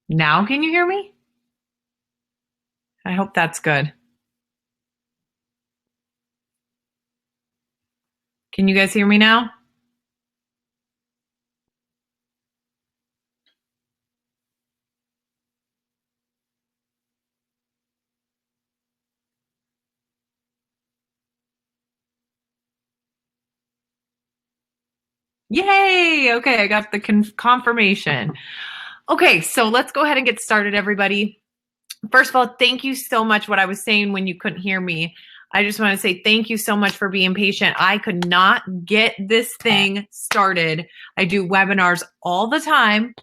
Now, can you hear me? I hope that's good. Can you guys hear me now? Yay! Okay, I got the confirmation. Okay, so let's go ahead and get started, everybody. First of all, thank you so much. What I was saying when you couldn't hear me, I just want to say thank you so much for being patient. I could not get this thing started. I do webinars all the time,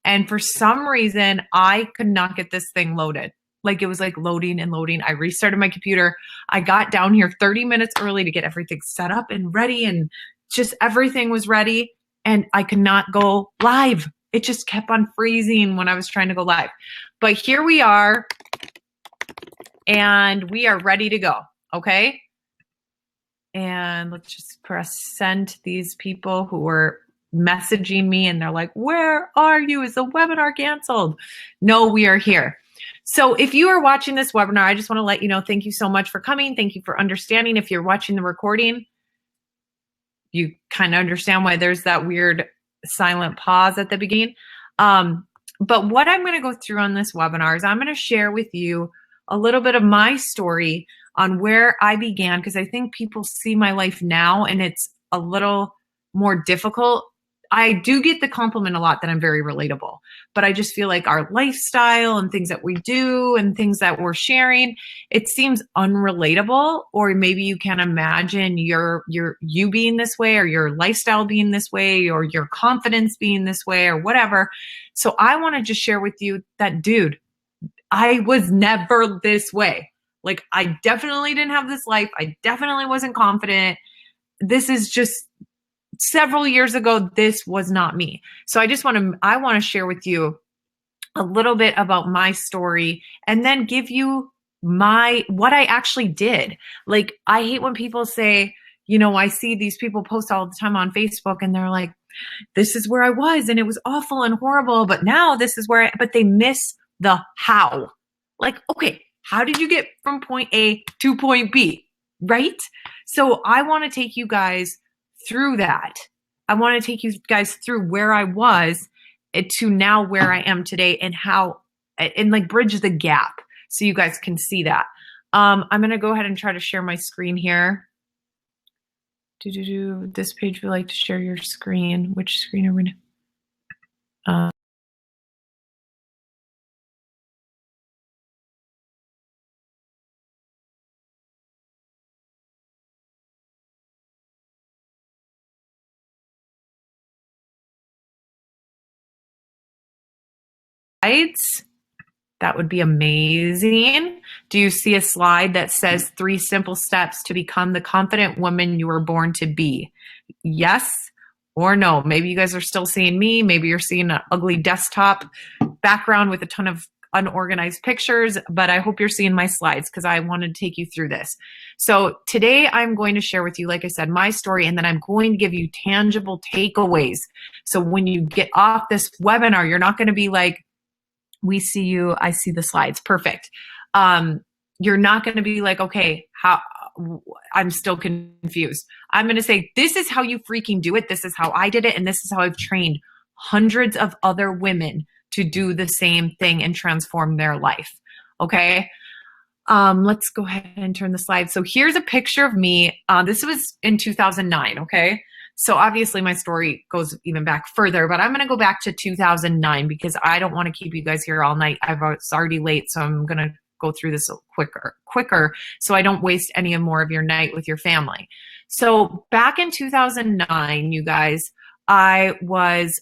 and for some reason, I could not get this thing loaded. Like it was like loading and loading. I restarted my computer. I got down here 30 minutes early to get everything set up and ready, and just everything was ready, and I could not go live. It just kept on freezing when I was trying to go live. But here we are, and we are ready to go, okay? And let's just press send to these people who were messaging me, and they're like, where are you? Is the webinar canceled? No, we are here. So if you are watching this webinar, I just want to let you know, thank you so much for coming. Thank you for understanding. If you're watching the recording, you kind of understand why there's that weird silent pause at the beginning. But what I'm going to go through on this webinar is I'm going to share with you a little bit of my story on where I began, because I think people see my life now and it's a little more difficult. I do get the compliment a lot that I'm very relatable, but I just feel like our lifestyle and things that we do and things that we're sharing, it seems unrelatable, or maybe you can't imagine you being this way, or your lifestyle being this way, or your confidence being this way, or whatever. So I want to just share with you that, dude, I was never this way. Like, I definitely didn't have this life. I definitely wasn't confident. This is just several years ago. This was not me. So I want to share with you a little bit about my story, and then give you what I actually did. Like, I hate when people say, I see these people post all the time on Facebook, and they're like, this is where I was, and it was awful and horrible, but now this is but they miss the how. Like, okay, how did you get from point A to point B, right? So I want to take you guys through that. I want to take you guys through where I was to now where I am today, and how, and like bridge the gap so you guys can see that. I'm going to go ahead and try to share my screen here. This page, we like to share your screen. Which screen are we going to? Slides. That would be amazing. Do you see a slide that says 3 simple steps to become the confident woman you were born to be? Yes or no? Maybe you guys are still seeing me. Maybe you're seeing an ugly desktop background with a ton of unorganized pictures, but I hope you're seeing my slides, because I wanted to take you through this. So today I'm going to share with you, like I said, my story, and then I'm going to give you tangible takeaways. So when you get off this webinar, you're not going to be like, we see you, I see the slides, perfect. You're not going to be like, okay, I'm still confused. I'm going to say, this is how you freaking do it. This is how I did it. And this is how I've trained hundreds of other women to do the same thing and transform their life. Okay. Let's go ahead and turn the slide. So here's a picture of me. This was in 2009. Okay. So obviously my story goes even back further, but I'm going to go back to 2009 because I don't want to keep you guys here all night. It's already late, so I'm going to go through this quicker so I don't waste any more of your night with your family. So back in 2009, you guys, I was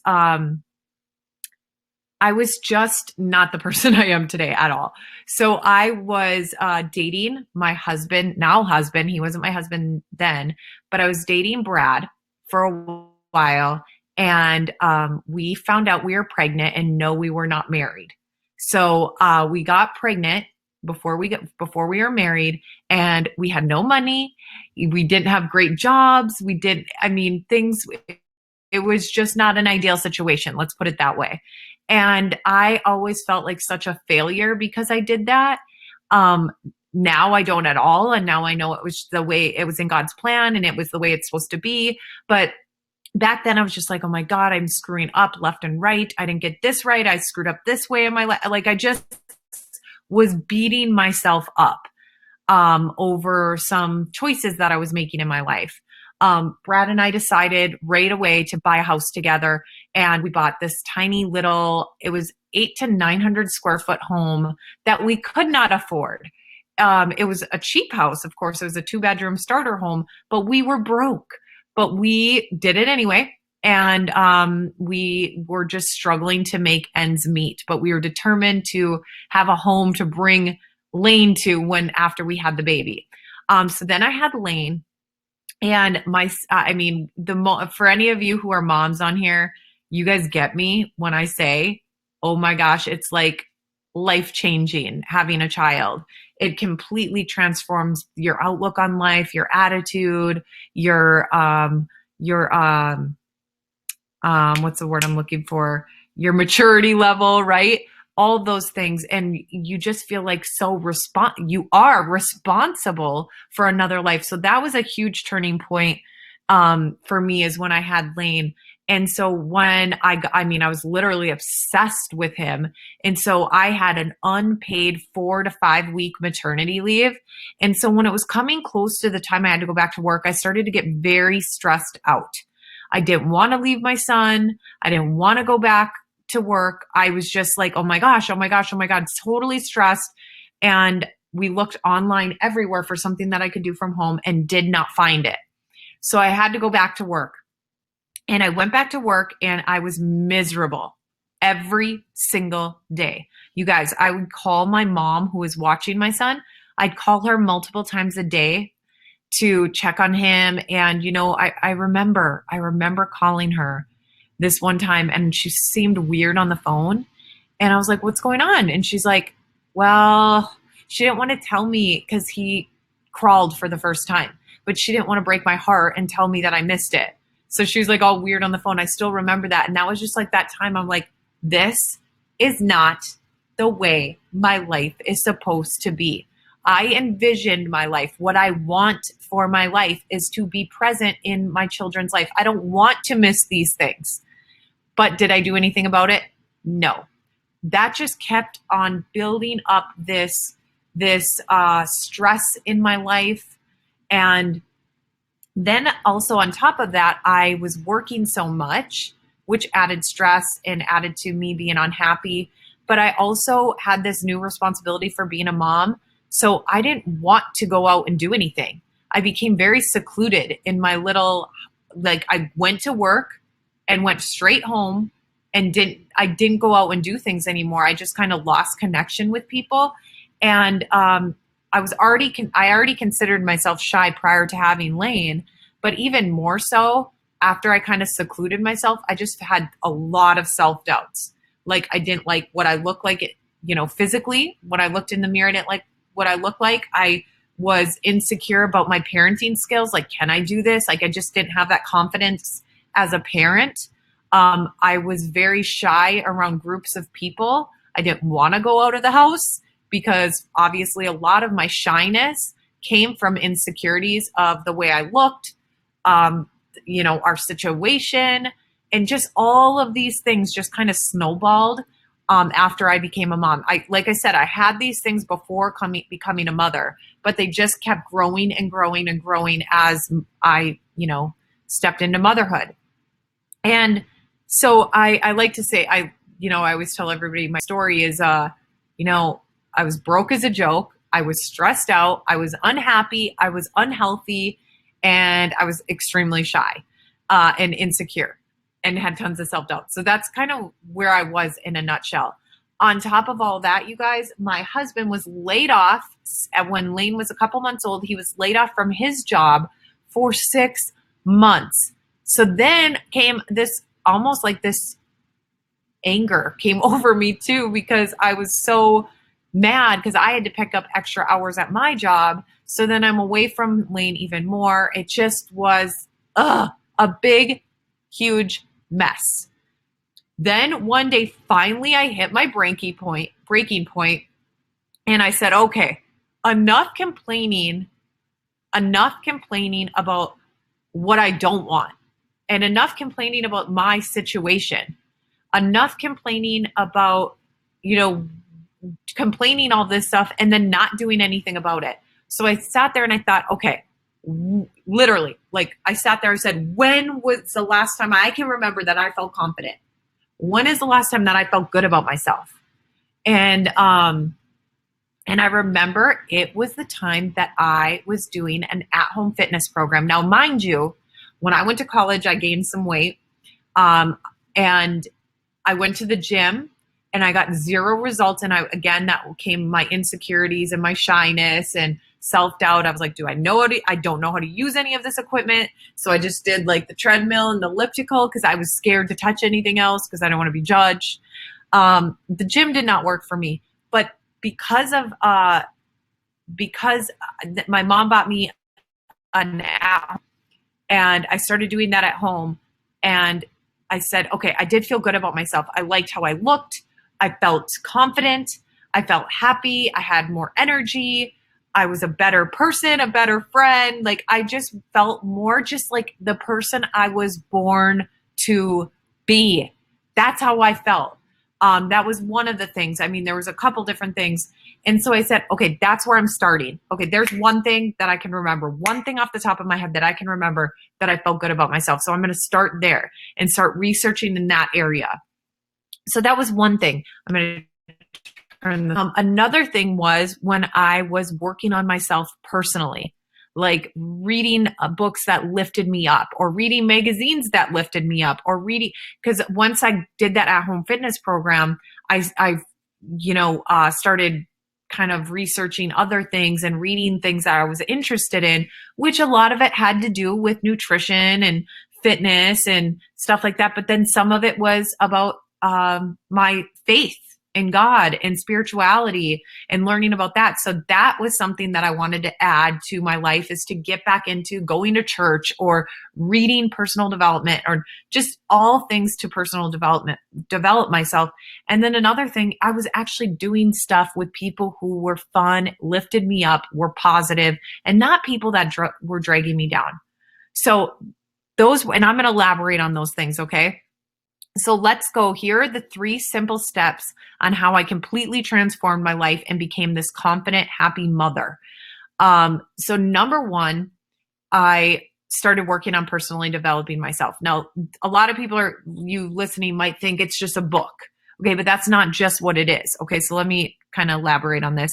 just not the person I am today at all. So I was dating my husband, now husband. He wasn't my husband then, but I was dating Brad for a while, and we found out we were pregnant, and no, we were not married. So we got pregnant before we were married, and we had no money. We didn't have great jobs. It was just not an ideal situation. Let's put it that way. And I always felt like such a failure because I did that. Um, Now I don't at all. And now I know it was the way it was in God's plan and it was the way it's supposed to be. But back then I was just like, oh my God, I'm screwing up left and right. I didn't get this right. I screwed up this way in my life. Like I just was beating myself up over some choices that I was making in my life. Brad and I decided right away to buy a house together, and we bought this tiny little, it was 800 to 900 square foot home that we could not afford. It was a cheap house, of course. It was a 2 bedroom starter home, but we were broke. But we did it anyway. And we were just struggling to make ends meet. But we were determined to have a home to bring Lane to when after we had the baby. So then I had Lane, and I mean, for any of you who are moms on here, you guys get me when I say, oh my gosh, it's like life changing having a child. It completely transforms your outlook on life, your attitude, your what's the word I'm looking for? Your maturity level, right? All those things. And you just feel like you are responsible for another life. So that was a huge turning point for me, is when I had Lane. And so when I was literally obsessed with him. And so I had an unpaid 4 to 5 week maternity leave. And so when it was coming close to the time I had to go back to work, I started to get very stressed out. I didn't want to leave my son. I didn't want to go back to work. I was just like, oh my gosh, oh my gosh, oh my God, totally stressed. And we looked online everywhere for something that I could do from home and did not find it. So I had to go back to work. And I went back to work and I was miserable every single day. You guys, I would call my mom who was watching my son. I'd call her multiple times a day to check on him. And, I remember calling her this one time and she seemed weird on the phone. And I was like, what's going on? And she's like, well, she didn't want to tell me because he crawled for the first time, but she didn't want to break my heart and tell me that I missed it. So she was like all weird on the phone. I still remember that. And that was just like that time I'm like, this is not the way my life is supposed to be. I envisioned my life. What I want for my life is to be present in my children's life. I don't want to miss these things. But did I do anything about it? No. That just kept on building up this stress in my life. And then also on top of that, I was working so much, which added stress and added to me being unhappy. But I also had this new responsibility for being a mom. So I didn't want to go out and do anything. I became very secluded in my I went to work and went straight home and I didn't go out and do things anymore. I just kind of lost connection with people. And I already considered myself shy prior to having Lane, but even more so after I kind of secluded myself, I just had a lot of self-doubts. Like I didn't like what I looked like, physically. When I looked in the mirror, I didn't like what I looked like. I was insecure about my parenting skills. Like, can I do this? Like, I just didn't have that confidence as a parent. I was very shy around groups of people. I didn't want to go out of the house because obviously a lot of my shyness came from insecurities of the way I looked, our situation, and just all of these things just kind of snowballed after I became a mom. Like I said, I had these things before becoming a mother, but they just kept growing and growing and growing as I, stepped into motherhood. And so I like to say, I always tell everybody my story is, I was broke as a joke. I was stressed out. I was unhappy. I was unhealthy. And I was extremely shy and insecure and had tons of self-doubt. So that's kind of where I was in a nutshell. On top of all that, you guys, my husband was laid off when Lane was a couple months old. He was laid off from his job for 6 months. So then came this almost like this anger came over me too, because I was so mad because I had to pick up extra hours at my job. So then I'm away from Lane even more. It just was a big, huge mess. Then one day, finally, I hit my breaking point, and I said, okay, enough complaining about what I don't want, and enough complaining about my situation, enough complaining about, you know, complaining all this stuff and then not doing anything about it. So I sat there and I thought, okay, literally, like I sat there and said, when was the last time I can remember that I felt confident? When is the last time that I felt good about myself? And I remember it was the time that I was doing an at-home fitness program. Now, mind you, when I went to college, I gained some weight, and I went to the gym and I got zero results. And that came my insecurities and my shyness and self-doubt. I was like, I don't know how to use any of this equipment. So I just did like the treadmill and the elliptical because I was scared to touch anything else because I don't want to be judged. The gym did not work for me, but because my mom bought me an app and I started doing that at home, and I said, okay, I did feel good about myself. I liked how I looked. I felt confident. I felt happy. I had more energy. I was a better person, a better friend. Like I just felt more just like the person I was born to be. That's how I felt. That was one of the things. I mean, there was a couple different things. And so I said, okay, that's where I'm starting. Okay, there's one thing that I can remember, one thing off the top of my head that I can remember that I felt good about myself. So I'm going to start there and start researching in that area. So that was one thing. I'm going to another thing was when I was working on myself personally, like reading books that lifted me up or reading magazines that lifted me up or reading, because once I did that at-home fitness program, I started kind of researching other things and reading things that I was interested in, which a lot of it had to do with nutrition and fitness and stuff like that. But then some of it was about my faith in God and spirituality and learning about that. So that was something that I wanted to add to my life, is to get back into going to church or reading personal development or just all things to personal development, develop myself. And then another thing, I was actually doing stuff with people who were fun, lifted me up, were positive, and not people that were dragging me down. So those, and I'm going to elaborate on those things. Okay. So let's go. Here are the 3 simple steps on how I completely transformed my life and became this confident, happy mother. So number 1, I started working on personally developing myself. Now, a lot of people you listening might think it's just a book. Okay, but that's not just what it is. Okay, so let me kind of elaborate on this.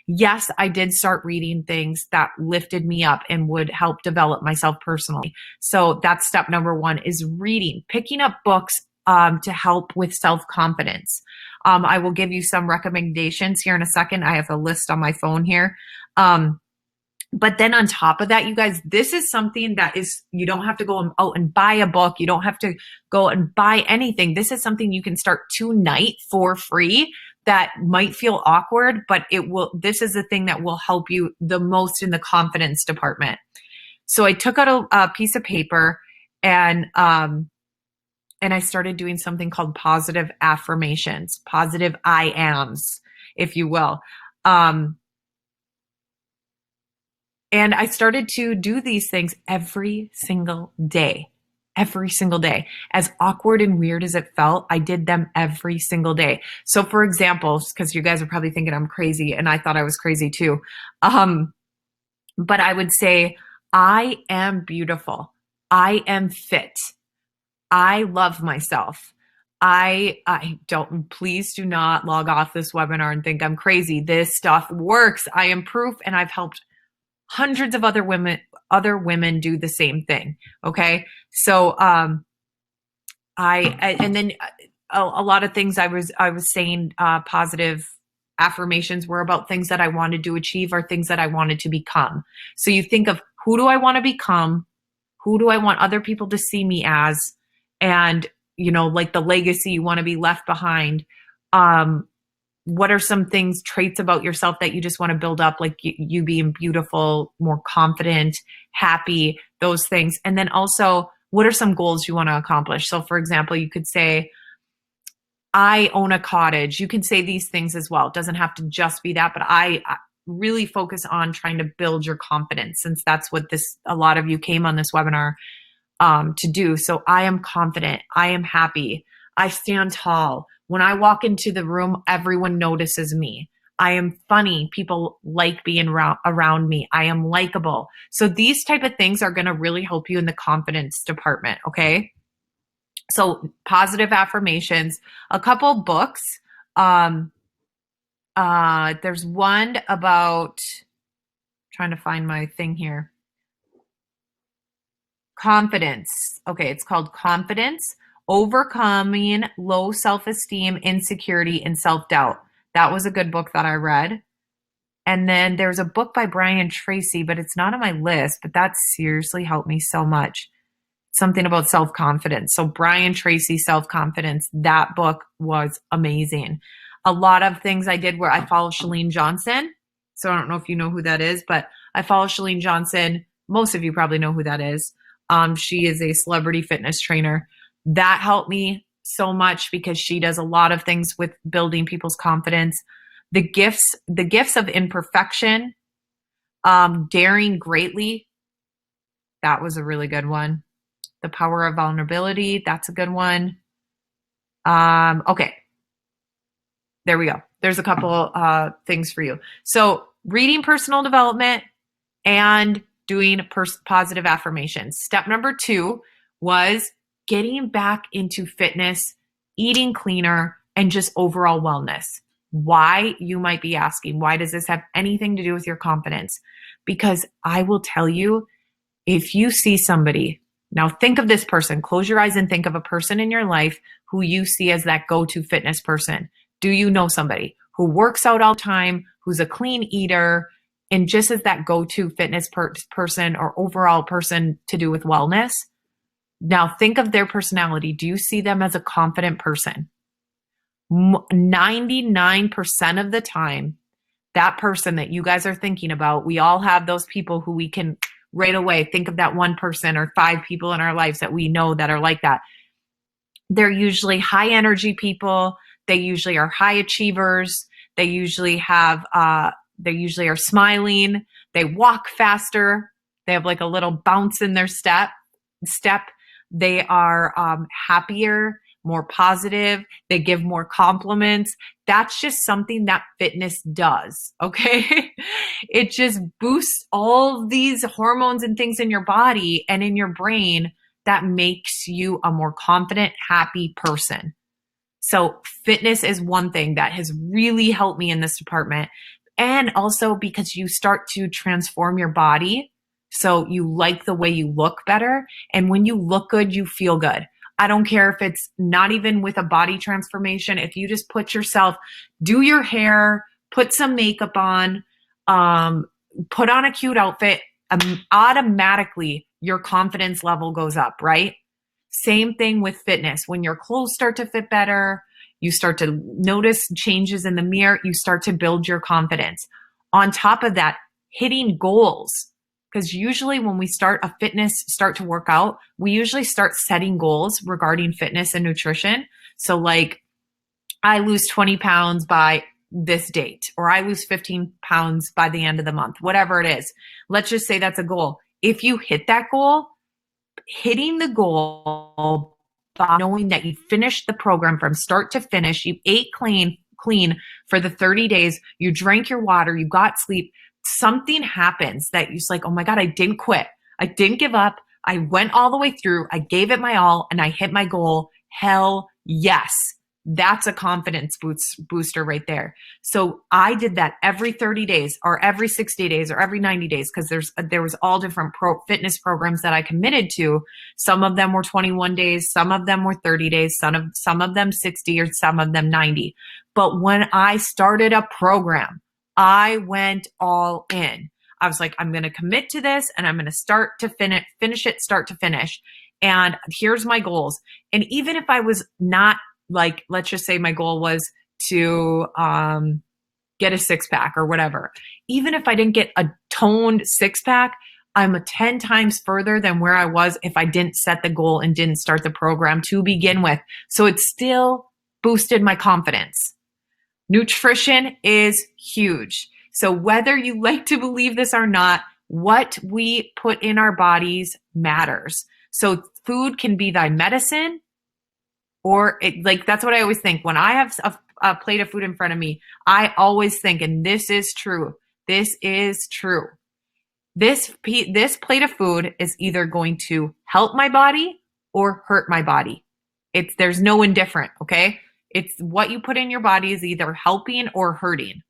Yes, I did start reading things that lifted me up and would help develop myself personally. So that's step number 1, is reading, picking up books to help with self-confidence. I will give you some recommendations here in a second. I have a list on my phone here. But then on top of that, you guys, this is something that is, you don't have to go out and buy a book. You don't have to go and buy anything. This is something you can start tonight for free. That might feel awkward, but this is the thing that will help you the most in the confidence department. So I took out a piece of paper and I started doing something called positive affirmations, positive I ams, if you will. And I started to do these things every single day. As awkward and weird as it felt, I did them every single day. So for example, because you guys are probably thinking I'm crazy, and I thought I was crazy too. But I would say, I am beautiful. I am fit. I love myself. Please do not log off this webinar and think I'm crazy. This stuff works. I am proof, and I've helped hundreds of other women do the same thing. Okay. So, and then a lot of things I was saying, positive affirmations were about things that I wanted to achieve or things that I wanted to become. So you think of, who do I want to become? Who do I want other people to see me as? And, like the legacy you want to be left behind. What are some traits about yourself that you just want to build up, like you being beautiful, more confident, happy, those things. And then also, what are some goals you want to accomplish? So for example, you could say, I own a cottage. You can say these things as well. It doesn't have to just be that, but I really focus on trying to build your confidence, since that's what a lot of you came on this webinar to do. So I am confident. I am happy. I stand tall. When I walk into the room, everyone notices me. I am funny. People like being around me. I am likable. So these type of things are going to really help you in the confidence department. Okay. So positive affirmations, a couple books. There's one about, trying to find my thing here. Confidence. Okay, it's called Confidence, Overcoming Low Self-Esteem, Insecurity, and Self-Doubt. That was a good book that I read. And then there's a book by Brian Tracy, but it's not on my list, but that seriously helped me so much. Something about self-confidence. So Brian Tracy, Self-Confidence, that book was amazing. A lot of things I did where I follow Chalene Johnson. So I don't know if you know who that is, but I follow Chalene Johnson. Most of you probably know who that is. She is a celebrity fitness trainer. That helped me so much because she does a lot of things with building people's confidence. The gifts of imperfection, daring greatly. That was a really good one. The power of vulnerability. That's a good one. Okay. There we go. There's a couple things for you. So reading personal development and doing positive affirmations. Step number 2 was getting back into fitness, eating cleaner, and just overall wellness. Why, you might be asking, why does this have anything to do with your confidence? Because I will tell you, if you see somebody, now think of this person, close your eyes and think of a person in your life who you see as that go-to fitness person. Do you know somebody who works out all the time, who's a clean eater, and just as that go-to fitness person or overall person to do with wellness? Now think of their personality. Do you see them as a confident person? 99% of the time, that person that you guys are thinking about, we all have those people who we can right away think of, that one person or 5 people in our lives that we know that are like that. They're usually high energy people. They usually are high achievers. They usually are smiling. They walk faster. They have like a little bounce in their step. They are happier, more positive. They give more compliments. That's just something that fitness does. Okay. It just boosts all these hormones and things in your body and in your brain that makes you a more confident, happy person. So fitness is one thing that has really helped me in this department. And also because you start to transform your body. So you like the way you look better. And when you look good, you feel good. I don't care if it's not even with a body transformation. If you just put yourself, do your hair, put some makeup on, put on a cute outfit, automatically your confidence level goes up, right? Same thing with fitness. When your clothes start to fit better, you start to notice changes in the mirror, you start to build your confidence. On top of that, hitting goals. Because usually when we start to work out, we usually start setting goals regarding fitness and nutrition. So like, I lose 20 pounds by this date, or I lose 15 pounds by the end of the month, whatever it is. Let's just say that's a goal. If you hit that goal, hitting the goal by knowing that you finished the program from start to finish, you ate clean for the 30 days, you drank your water, you got sleep, something happens that you're like, oh my God, I didn't quit. I didn't give up. I went all the way through. I gave it my all and I hit my goal. Hell yes. That's a confidence booster right there. So I did that every 30 days or every 60 days or every 90 days because there was all different fitness programs that I committed to. Some of them were 21 days. Some of them were 30 days. Some of them 60 or some of them 90. But when I started a program, I went all in. I was like, I'm going to commit to this and I'm going to start to finish it, start to finish. And here's my goals. And even if I was not like, let's just say my goal was to get a 6-pack or whatever. Even if I didn't get a toned 6-pack, I'm 10 times further than where I was if I didn't set the goal and didn't start the program to begin with. So it's still boosted my confidence. Nutrition is huge. So whether you like to believe this or not, what we put in our bodies matters. So food can be thy medicine, or like that's what I always think. When I have a plate of food in front of me, I always think, and this is true. This is true. This plate of food is either going to help my body or hurt my body. There's no indifferent, okay? It's what you put in your body is either helping or hurting.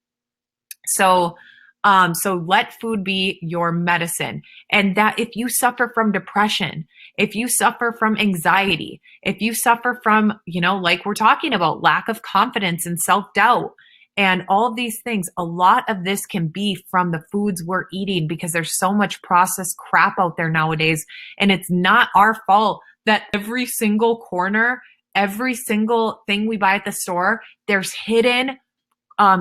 So let food be your medicine. And that if you suffer from depression, if you suffer from anxiety, if you suffer from, like we're talking about, lack of confidence and self-doubt and all of these things, a lot of this can be from the foods we're eating because there's so much processed crap out there nowadays. And it's not our fault that every single corner, every single thing we buy at the store, there's hidden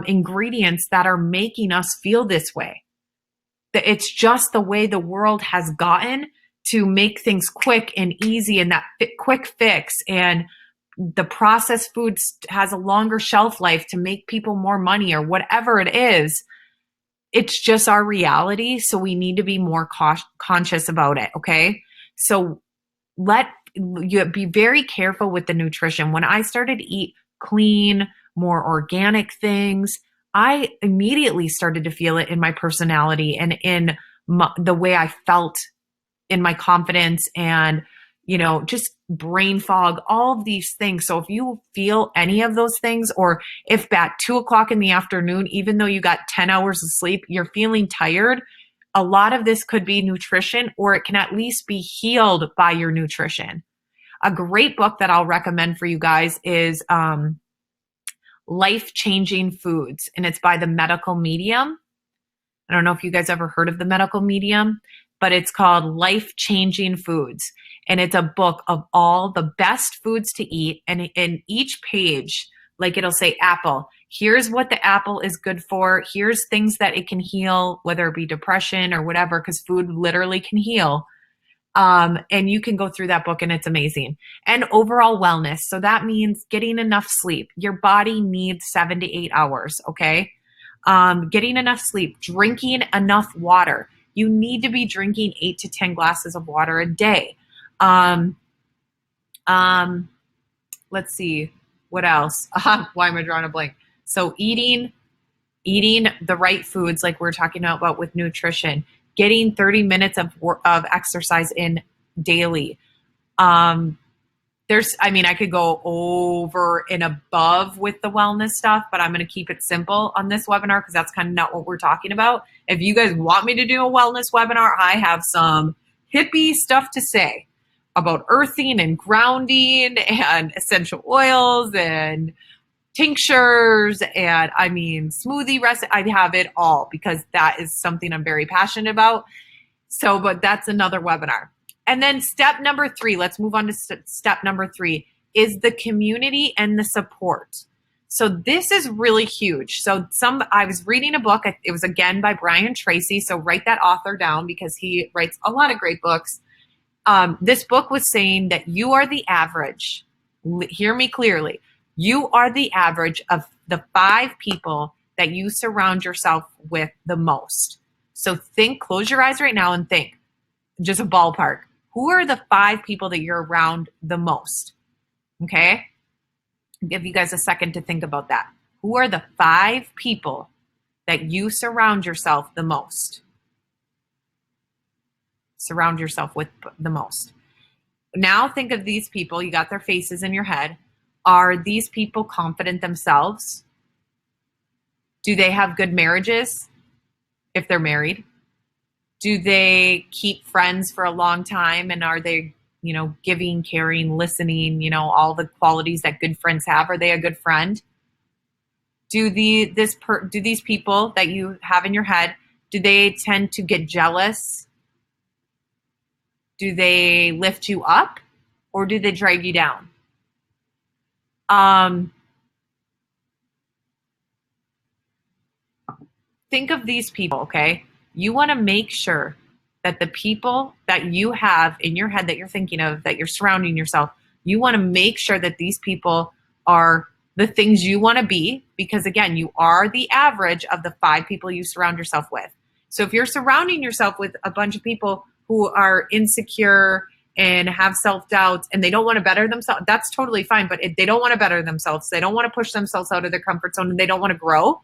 ingredients that are making us feel this way. It's just the way the world has gotten to make things quick and easy and that quick fix. And the processed foods has a longer shelf life to make people more money or whatever it is. It's just our reality. So we need to be more conscious about it. Okay. So let you be very careful with the nutrition. When I started to eat clean, more organic things, I immediately started to feel it in my personality and in the way I felt, in my confidence and, just brain fog, all of these things. So if you feel any of those things, or if at 2:00 in the afternoon, even though you got 10 hours of sleep, you're feeling tired, a lot of this could be nutrition, or it can at least be healed by your nutrition. A great book that I'll recommend for you guys is Life-Changing Foods, and it's by the Medical Medium. I don't know if you guys ever heard of the Medical Medium, but it's called Life-Changing Foods. And it's a book of all the best foods to eat. And in each page, like it'll say apple. Here's what the apple is good for. Here's things that it can heal, whether it be depression or whatever, because food literally can heal. And you can go through that book and it's amazing. And overall wellness. So that means getting enough sleep. Your body needs 7 to 8 hours. Okay. Getting enough sleep, drinking enough water. You need to be drinking 8 to 10 glasses of water a day. Let's see what else. Why am I drawing a blank? So eating the right foods, like we're talking about with nutrition, getting 30 minutes of exercise in daily. I could go over and above with the wellness stuff, but I'm going to keep it simple on this webinar because that's kind of not what we're talking about. If you guys want me to do a wellness webinar, I have some hippie stuff to say about earthing and grounding and essential oils and tinctures and smoothie recipes. I have it all because that is something I'm very passionate about. So, but that's another webinar. And then step number 3, let's move on to step number 3, is the community and the support. So this is really huge. So I was reading a book. It was again by Brian Tracy. So write that author down because he writes a lot of great books. This book was saying that you are the average. Hear me clearly. You are the average of the 5 people that you surround yourself with the most. So close your eyes right now and think, just a ballpark. Who are the 5 people that you're around the most? Okay. I'll give you guys a second to think about that. Who are the 5 people that you surround yourself the most? Surround yourself with the most. Now think of these people. You got their faces in your head. Are these people confident themselves? Do they have good marriages if they're married? Do they keep friends for a long time? And are they, giving, caring, listening, all the qualities that good friends have? Are they a good friend? Do these people that you have in your head, do they tend to get jealous? Do they lift you up or do they drag you down? Think of these people, okay? You want to make sure that the people that you have in your head that you're thinking of, that you're surrounding yourself, you want to make sure that these people are the things you want to be, because again, you are the average of the 5 people you surround yourself with. So if you're surrounding yourself with a bunch of people who are insecure and have self-doubt and they don't want to better themselves, that's totally fine. But if they don't want to better themselves, they don't want to push themselves out of their comfort zone, and they don't want to grow,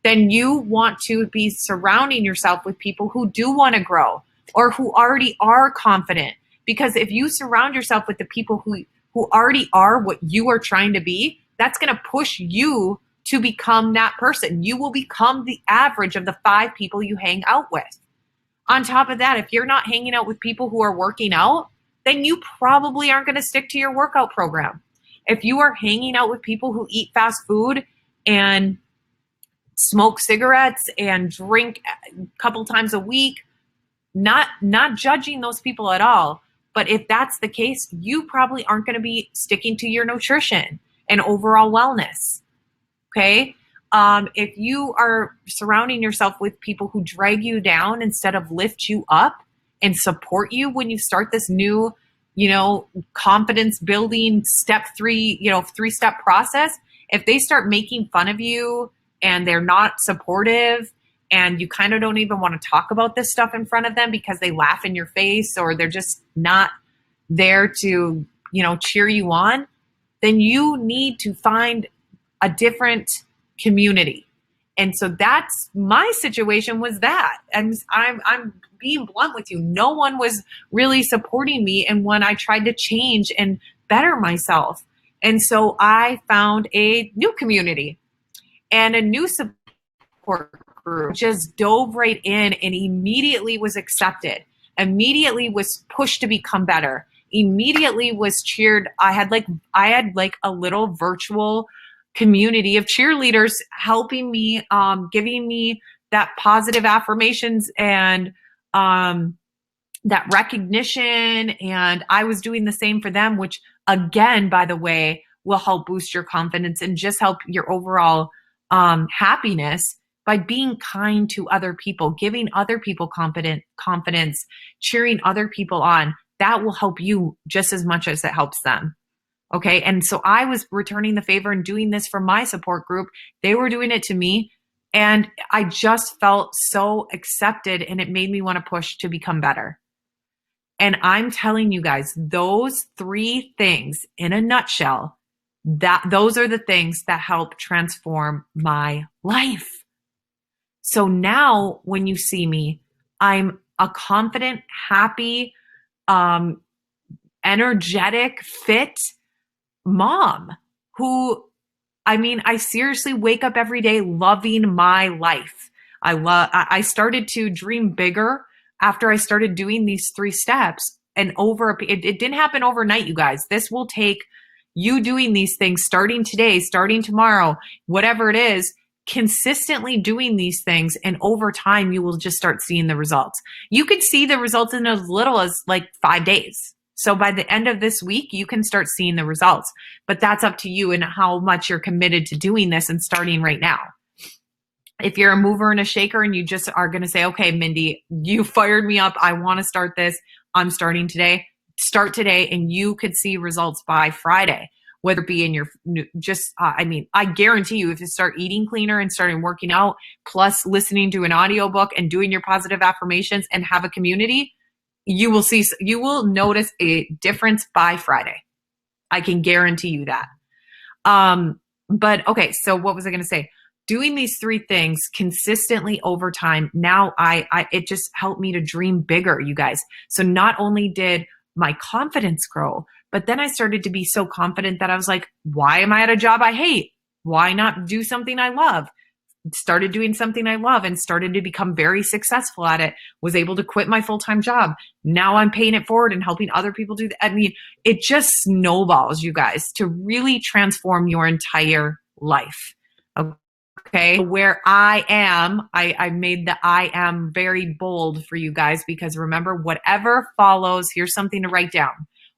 then you want to be surrounding yourself with people who do want to grow or who already are confident. Because if you surround yourself with the people who already are what you are trying to be, that's going to push you to become that person. You will become the average of the 5 people you hang out with. On top of that, if you're not hanging out with people who are working out, then you probably aren't going to stick to your workout program. If you are hanging out with people who eat fast food and smoke cigarettes and drink a couple times a week, not judging those people at all, but if that's the case, you probably aren't going to be sticking to your nutrition and overall wellness. Okay. If you are surrounding yourself with people who drag you down instead of lift you up and support you when you start this new, confidence building step 3, 3-step process, if they start making fun of you and they're not supportive and you kind of don't even want to talk about this stuff in front of them because they laugh in your face or they're just not there to, cheer you on, then you need to find a different community. And so that's my situation was that. And I'm being blunt with you. No one was really supporting me. And when I tried to change and better myself. And so I found a new community and a new support group, just dove right in and immediately was accepted, immediately was pushed to become better, immediately was cheered. I had like a little virtual community of cheerleaders helping me, giving me that positive affirmations and that recognition. And I was doing the same for them, which again, by the way, will help boost your confidence and just help your overall happiness by being kind to other people, giving other people confidence, cheering other people on. That will help you just as much as it helps them. Okay. And so I was returning the favor and doing this for my support group. They were doing it to me. And I just felt so accepted and it made me want to push to become better. And I'm telling you guys, those 3 things in a nutshell, those are the things that help transform my life. So now when you see me, I'm a confident, happy, energetic, fit mom who, I seriously wake up every day loving my life. I started to dream bigger after I started doing these 3 steps, and it didn't happen overnight, you guys. This will take you doing these things starting today, starting tomorrow, whatever it is, consistently doing these things. And over time, you will just start seeing the results. You could see the results in as little as like 5 days. So by the end of this week, you can start seeing the results, but that's up to you and how much you're committed to doing this and starting right now. If you're a mover and a shaker and you just are going to say, okay, Mindy, you fired me up. I want to start this. I'm starting today. Start today and you could see results by Friday, whether it be in your I guarantee you if you start eating cleaner and starting working out, plus listening to an audiobook and doing your positive affirmations and have a community, you will notice a difference by Friday. I can guarantee you that. But okay, so what was I going to say? Doing these 3 things consistently over time, now it just helped me to dream bigger, you guys. So not only did my confidence grow, but then I started to be so confident that I was like, why am I at a job I hate? Why not do something I love? Started doing something I love and started to become very successful at it, was able to quit my full-time job. Now I'm paying it forward and helping other people do that. It just snowballs, you guys, to really transform your entire life. Okay. Where I am, I made the I am very bold for you guys, because remember, whatever follows, here's something to write down.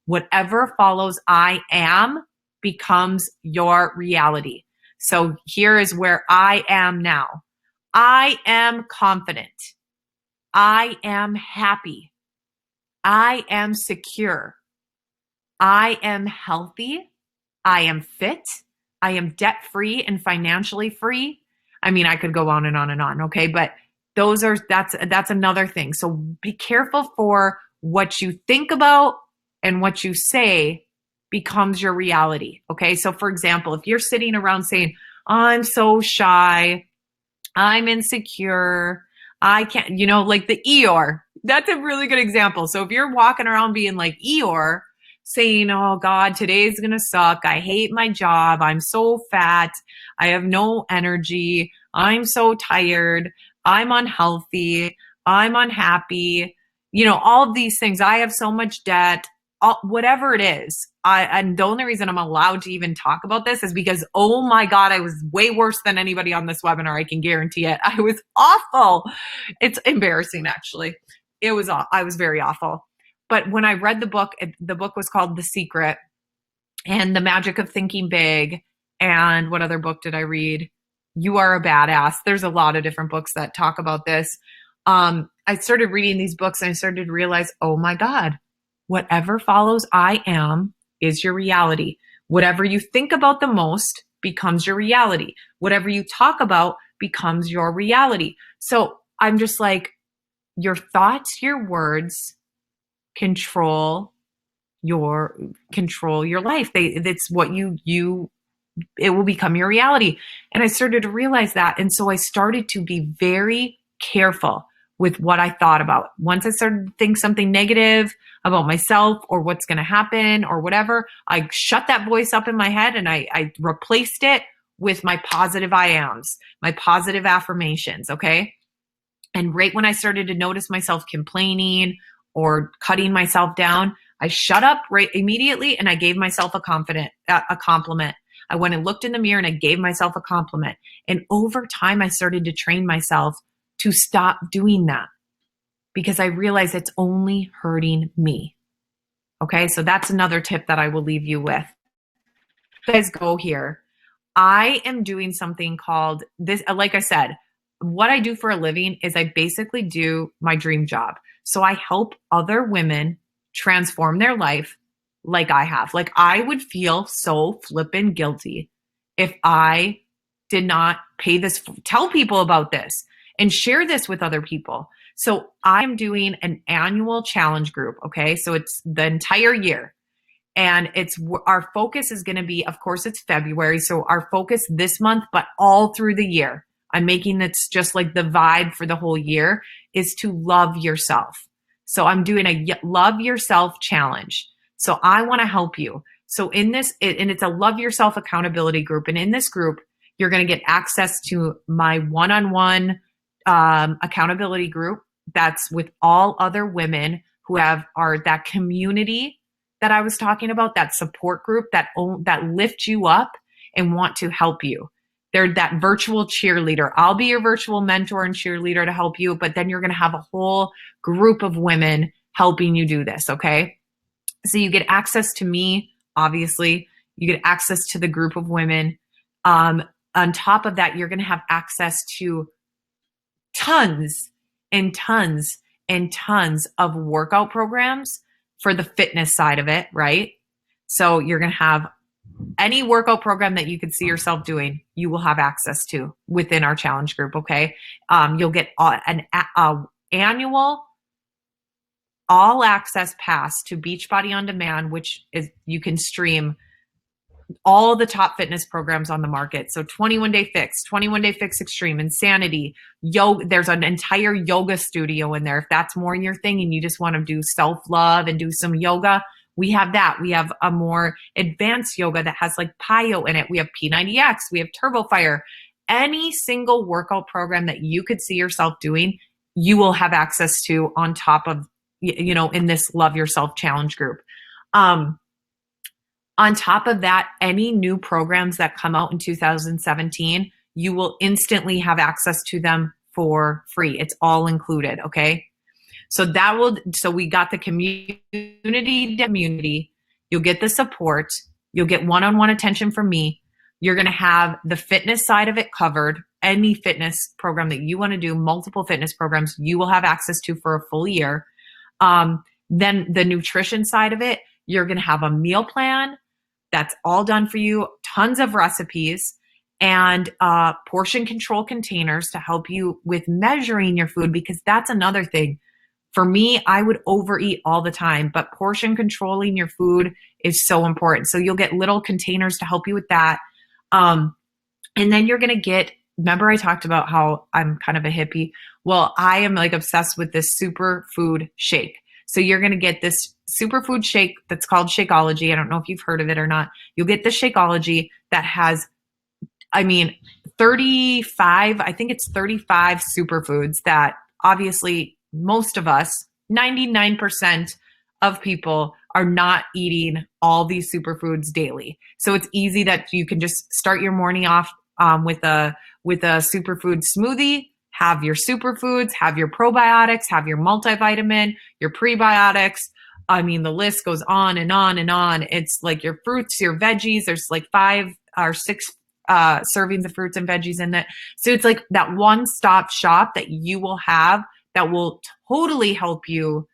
Whatever follows I am becomes your reality. So here is where I am now. I am confident. I am happy. I am secure. I am healthy. I am fit. I am debt free and financially free. I mean, I could go on and on and on. Okay. But that's another thing. So be careful for what you think about, and what you say becomes your reality. Okay. So for example, if you're sitting around saying, I'm so shy, I'm insecure, I can't, like the Eeyore, that's a really good example. So if you're walking around being like Eeyore, saying, oh God, today's going to suck. I hate my job. I'm so fat. I have no energy. I'm so tired. I'm unhealthy. I'm unhappy. All of these things. I have so much debt, whatever it is. And the only reason I'm allowed to even talk about this is because, oh my God, I was way worse than anybody on this webinar. I can guarantee it. I was awful. It's embarrassing, actually. I was very awful. But when I read the book was called The Secret and The Magic of Thinking Big. And what other book did I read? You Are a Badass. There's a lot of different books that talk about this. I started reading these books and I started to realize, oh my God, whatever follows I am is your reality. Whatever you think about the most becomes your reality. Whatever you talk about becomes your reality. So I'm just like, your thoughts, your words control your life. It's what it will become your reality. And I started to realize that. And so I started to be very careful with what I thought about. Once I started to think something negative about myself or what's going to happen or whatever, I shut that voice up in my head and I replaced it with my positive I ams, my positive affirmations. Okay. And right when I started to notice myself complaining or cutting myself down, I shut up right immediately and I gave myself a compliment. I went and looked in the mirror and I gave myself a compliment. And over time, I started to train myself to stop doing that because I realized it's only hurting me. Okay, so that's another tip that I will leave you with. You guys go here. I am doing something called this, like I said, what I do for a living is I basically do my dream job. So I help other women transform their life like I have. Like I would feel so flippin' guilty if I did not tell people about this and share this with other people. So I'm doing an annual challenge group. Okay. So it's the entire year. And our focus is going to be, of course, it's February. So our focus this month, but all through the year, I'm making it's just like the vibe for the whole year is to love yourself. So I'm doing a love yourself challenge. So I want to help you. So in this, and it's a love yourself accountability group. And in this group, you're going to get access to my one-on-one accountability group. That's with all other women who are that community that I was talking about, that support group that lift you up and want to help you. They're that virtual cheerleader. I'll be your virtual mentor and cheerleader to help you, but then you're going to have a whole group of women helping you do this, okay? So you get access to me, obviously. You get access to the group of women. On top of that, you're going to have access to tons and tons and tons of workout programs for the fitness side of it, right? So you're going to have any workout program that you could see yourself doing, you will have access to within our challenge group, okay? You'll get an annual all access pass to Beachbody On Demand, which is you can stream all the top fitness programs on the market. So 21 Day Fix, 21 Day Fix Extreme, Insanity, yoga. There's an entire yoga studio in there. If that's more in your thing and you just want to do self-love and do some yoga, we have that. We have a more advanced yoga that has like PiYo in it. We have P90X, we have Turbo Fire. Any single workout program that you could see yourself doing, you will have access to on top of, in this Love Yourself Challenge group. On top of that, any new programs that come out in 2017, you will instantly have access to them for free. It's all included, okay? So we got the community. You'll get the support. You'll get one-on-one attention from me. You're going to have the fitness side of it covered. Any fitness program that you want to do, multiple fitness programs, you will have access to for a full year. Then the nutrition side of it, you're going to have a meal plan that's all done for you, tons of recipes, and portion control containers to help you with measuring your food, because that's another thing. For me, I would overeat all the time, but portion controlling your food is so important. So you'll get little containers to help you with that. And then you're going to get, remember I talked about how I'm kind of a hippie? Well, I am like obsessed with this superfood shake. So you're going to get this superfood shake that's called Shakeology. I don't know if you've heard of it or not. You'll get the Shakeology that has, 35, I think it's 35 superfoods that obviously most of us, 99% of people are not eating all these superfoods daily. So it's easy that you can just start your morning off with a superfood smoothie, have your superfoods, have your probiotics, have your multivitamin, your prebiotics. The list goes on and on and on. It's like your fruits, your veggies. There's like 5 or 6 servings of fruits and veggies in it. So it's like that one-stop shop that you will have that will totally help you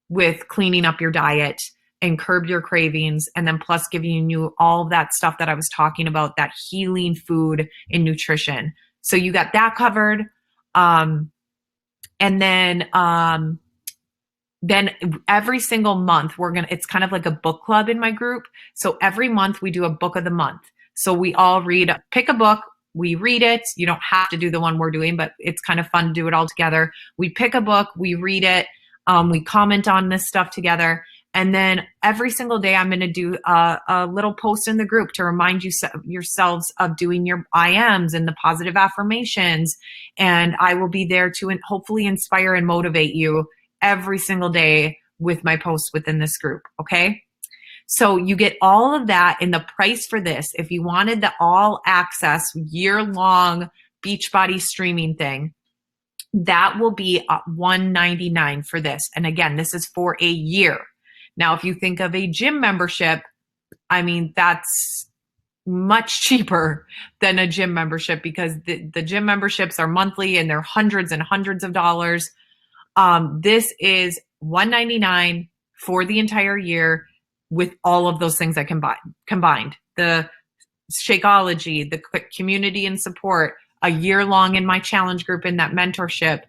with cleaning up your diet and curb your cravings, and then plus giving you all of that stuff that I was talking about, that healing food and nutrition. So you got that covered. And then every single month it's kind of like a book club in my group. So every month we do a book of the month. So we all pick a book, we read it. You don't have to do the one we're doing, but it's kind of fun to do it all together. We pick a book, we read it, we comment on this stuff together. And then every single day I'm going to do a little post in the group to remind yourselves of doing your IMs and the positive affirmations. And I will be there to hopefully inspire and motivate you every single day with my posts within this group. Okay. So you get all of that, and the price for this, if you wanted the all access year-long Beachbody streaming thing, that will be $199 for this. And again, this is for a year. Now, if you think of a gym membership, that's much cheaper than a gym membership, because the gym memberships are monthly and they're hundreds and hundreds of dollars. This is $199 for the entire year with all of those things that combined. The Shakeology, the community and support, a year long in my challenge group, in that mentorship,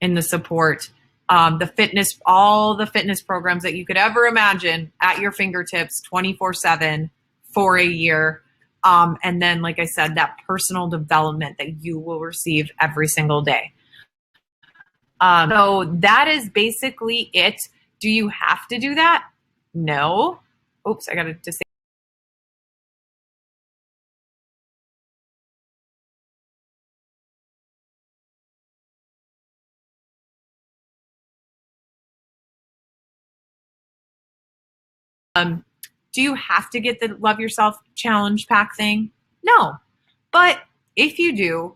in the support, the fitness, all the fitness programs that you could ever imagine at your fingertips 24/7 for a year. And then, like I said, that personal development that you will receive every single day. So that is basically it. Do you have to do that? No. Oops, I got to just say. Do you have to get the Love Yourself Challenge Pack thing? No. But if you do,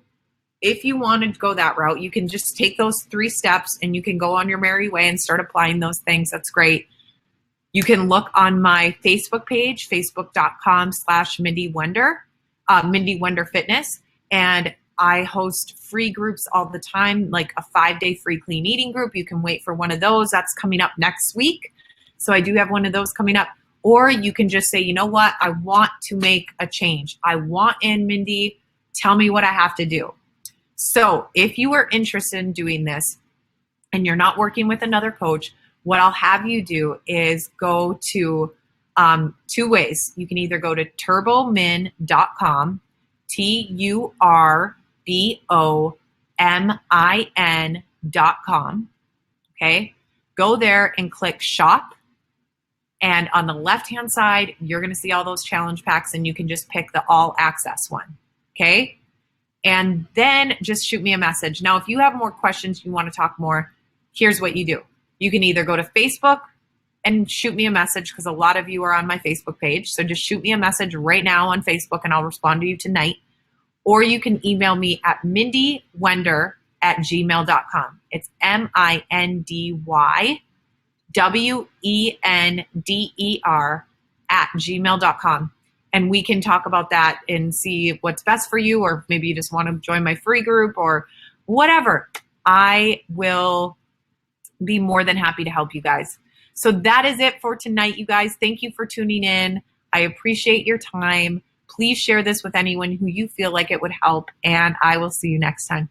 if you want to go that route, you can just take those 3 steps and you can go on your merry way and start applying those things. That's great. You can look on my Facebook page, facebook.com/Mindy Wender, Mindy Wender Fitness. And I host free groups all the time, like a 5-day free clean eating group. You can wait for one of those. That's coming up next week. So I do have one of those coming up. Or you can just say, you know what? I want to make a change. I want in, Mindy. Tell me what I have to do. So if you are interested in doing this and you're not working with another coach, what I'll have you do is go to 2 ways. You can either go to turbomin.com, turbomin.com. Okay. Go there and click shop. And on the left-hand side, you're going to see all those challenge packs, and you can just pick the all access one. Okay. And then just shoot me a message. Now, if you have more questions, you want to talk more, here's what you do. You can either go to Facebook and shoot me a message, because a lot of you are on my Facebook page. So just shoot me a message right now on Facebook and I'll respond to you tonight. Or you can email me at mindywender@gmail.com. It's MindyWender@gmail.com. And we can talk about that and see what's best for you, or maybe you just want to join my free group or whatever. I will be more than happy to help you guys. So that is it for tonight, you guys. Thank you for tuning in. I appreciate your time. Please share this with anyone who you feel like it would help, and I will see you next time.